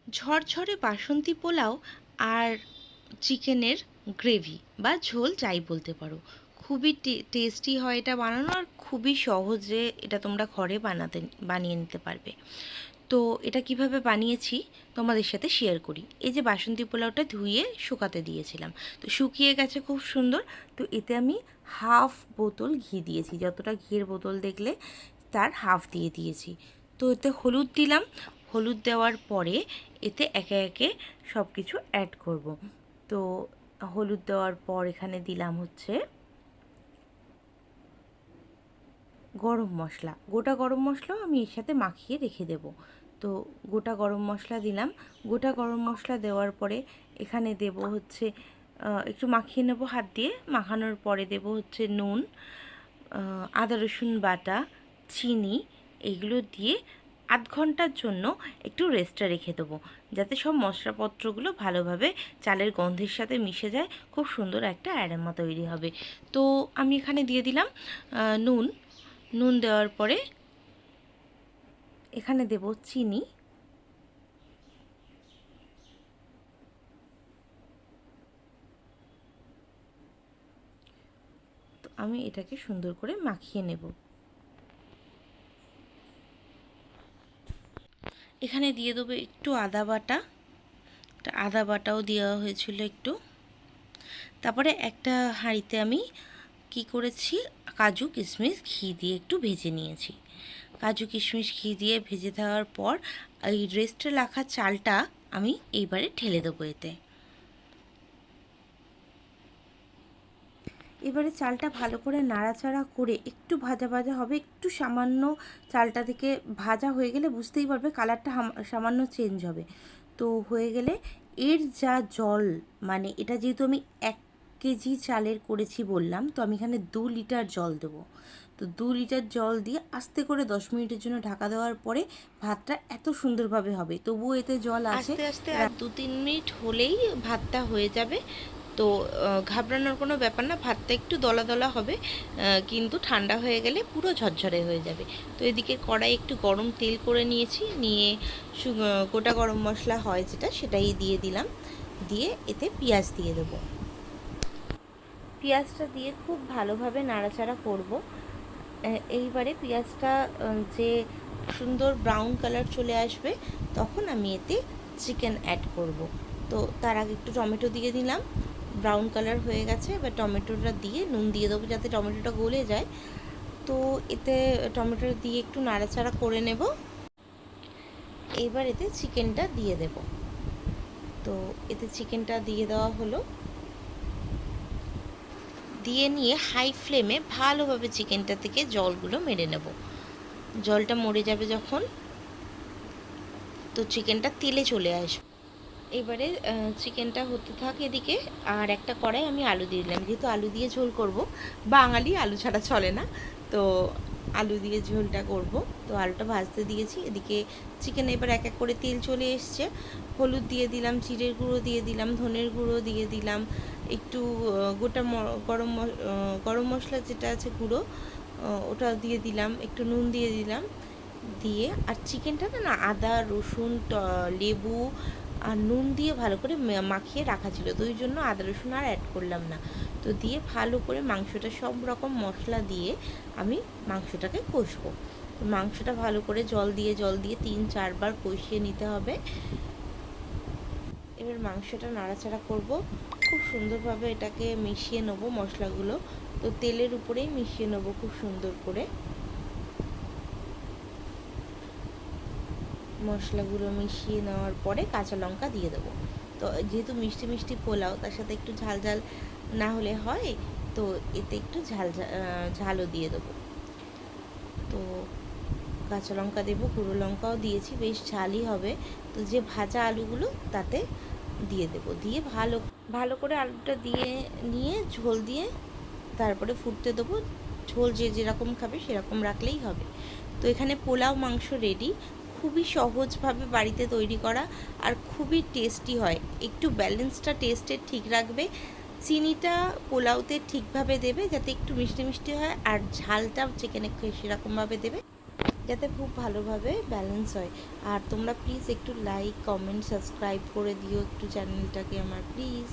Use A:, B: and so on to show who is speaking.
A: ঝরঝরে বাসন্তী পোলাও আর চিকেনের গ্রেভি বা ঝোল যাই বলতে পারো, খুবই টেস্টি হয় এটা বানানো, আর খুবই সহজে এটা তোমরা ঘরে বানিয়ে নিতে পারবে। তো এটা কিভাবে বানিয়েছি তোমাদের সাথে শেয়ার করি। এই যে বাসন্তী পোলাওটা ধুয়ে শুকাতে দিয়েছিলাম, তো শুকিয়ে গেছে খুব সুন্দর। তো এতে আমি হাফ বোতল ঘি দিয়েছি, যতটা ঘিয়ের বোতল দেখলে তার হাফ দিয়ে দিয়েছি। তো এতে হলুদ দিলাম, হলুদ দেওয়ার পরে এতে একে একে সব কিছু অ্যাড করব। তো হলুদ দেওয়ার পর এখানে দিলাম হচ্ছে গরম মশলা, গোটা গরম মশলাও আমি এর সাথে মাখিয়ে রেখে দেব। তো গোটা গরম মশলা দিলাম। গোটা গরম মশলা দেওয়ার পরে এখানে দেব হচ্ছে একটু মাখিয়ে নেব হাত দিয়ে। মাখানোর পরে দেব হচ্ছে নুন, আদা রসুন বাটা, চিনি, এইগুলো দিয়ে আধ ঘন্টার জন্য একটু রেস্টে রেখে দেবো, যাতে সব মশলাপত্রগুলো ভালোভাবে চালের গন্ধের সাথে মিশে যায়, খুব সুন্দর একটা অ্যারোমা তৈরি হবে। তো আমি এখানে দিয়ে দিলাম নুন। নুন দেওয়ার পরে এখানে দেব চিনি, তো আমি এটাকে সুন্দর করে মাখিয়ে নেব। এখানে দিয়ে দেবো একটু আদা বাটা, আদা বাটাও দেওয়া হয়েছিল একটু। তারপরে একটা হাঁড়িতে আমি কি করেছি, কাজু কিশমিশ ঘি দিয়ে একটু ভেজে নিয়েছি। কাজু কিশমিশ ঘি দিয়ে ভেজে দেওয়ার পর এই রেস্টে রাখা চালটা আমি এইবারে ঢেলে দেবো এতে। এবারে চালটা ভালো করে নাড়াচাড়া করে একটু ভাজা ভাজা হবে, একটু সামান্য চালটা থেকে ভাজা হয়ে গেলে বুঝতেই পারবে কালারটা সামান্য চেঞ্জ হবে। তো হয়ে গেলে এর যা জল, মানে এটা যেহেতু আমি 1 কেজি চালের করেছি বললাম, তো আমি এখানে 2 লিটার জল দেবো। তো 2 লিটার জল দিয়ে আস্তে করে 10 মিনিটের জন্য ঢাকা দেওয়ার পরে ভাতটা এত সুন্দরভাবে হবে। তবুও এতে জল আছে, আস্তে আস্তে আর 2-3 মিনিট হলেই ভাতটা হয়ে যাবে। তো ঘাবড়ানোর কোনো ব্যাপার না, ভাতটা একটু দলা দলা হবে, কিন্তু ঠান্ডা হয়ে গেলে পুরো ঝরঝরে হয়ে যাবে। তো এদিকে কড়াই একটু গরম তেল করে নিয়েছি, নিয়ে গোটা গরম মশলা হয় যেটা, সেটাই দিয়ে দিলাম। দিয়ে এতে পেঁয়াজ দিয়ে দেবো। পেঁয়াজটা দিয়ে খুব ভালোভাবে নাড়াচাড়া করব। এইবারে পেঁয়াজটা যে সুন্দর ব্রাউন কালার চলে আসবে, তখন আমি এতে চিকেন অ্যাড করব। তো তার আগে একটু টমেটো দিয়ে দিলাম। ব্রাউন কালার হয়ে গেছে, এবার টমেটোটা দিয়ে নুন দিয়ে দেবো যাতে টমেটোটা গলে যায়। তো এতে টমেটো দিয়ে একটু নাড়াচাড়া করে নেব। এবার এতে চিকেনটা দিয়ে দেব। তো এতে চিকেনটা দিয়ে দেওয়া হলো। দিয়ে নিয়ে হাই ফ্লেমে ভালোভাবে চিকেনটা থেকে জলগুলো মেরে নেব। জলটা মরে যাবে যখন, তো চিকেনটা তেলে চলে আসবে। এবারে চিকেনটা হতে থাকে এদিকে, আর একটা কড়াই আমি আলু দিয়ে দিলাম। যেহেতু আলু দিয়ে ঝোল করব, বাঙালি আলু ছাড়া চলে না, তো আলু দিয়ে ঝোলটা করব। তো আলুটা ভাজতে দিয়েছি। এদিকে চিকেন এবার এক এক করে তেল চলে এসছে। হলুদ দিয়ে দিলাম, জিরের গুঁড়ো দিয়ে দিলাম, ধনের গুঁড়ো দিয়ে দিলাম, একটু গোটা গরম মশলা যেটা আছে গুঁড়ো, ওটা দিয়ে দিলাম, একটু নুন দিয়ে দিলাম। দিয়ে আর চিকেনটা না আদা রসুন লেবু আর নুন দিয়ে ভালো করে মাখিয়ে রাখা ছিল, তো ওই জন্য আদা রসুন আর অ্যাড করলাম না। তো দিয়ে ভালো করে মাংসটা সব রকম মশলা দিয়ে আমি মাংসটাকে কষবো। তো মাংসটা ভালো করে জল দিয়ে 3-4 বার কষিয়ে নিতে হবে। এবার মাংসটা নাড়াচাড়া করব, খুব সুন্দরভাবে এটাকে মিশিয়ে নেবো মশলাগুলো। তো তেলের উপরেই মিশিয়ে নেবো খুব সুন্দর করে। মশলাগুলো মিশিয়ে নেওয়ার পরে কাঁচা লঙ্কা দিয়ে দেবো। তো যেহেতু মিষ্টি মিষ্টি পোলাও, তার সাথে একটু ঝাল ঝাল না হলে হয়, তো এতে একটু ঝালও দিয়ে দেবো। তো কাঁচা লঙ্কা দেবো, গুঁড়ো লঙ্কাও দিয়েছি, বেশ ঝালই হবে। তো যে ভাজা আলুগুলো তাতে দিয়ে দেবো, দিয়ে ভালো ভালো করে আলুটা দিয়ে নিয়ে ঝোল দিয়ে তারপরে ফুটতে দেবো। ঝোল যে যেরকম খাবে সেরকম রাখলেই হবে। তো এখানে পোলাও মাংস রেডি, খুবই সহজভাবে বাড়িতে তৈরি করা, আর খুবই টেস্টি হয়। একটু ব্যালেন্সটা টেস্টের ঠিক রাখবে, চিনিটা পোলাওতে ঠিকভাবে দেবে যাতে একটু মিষ্টি মিষ্টি হয়, আর ঝালটা চিকেনে সেরকমভাবে দেবে যাতে খুব ভালোভাবে ব্যালেন্স হয়। আর তোমরা প্লিজ একটু লাইক, কমেন্ট, সাবস্ক্রাইব করে দিও একটু চ্যানেলটাকে আমার, প্লিজ।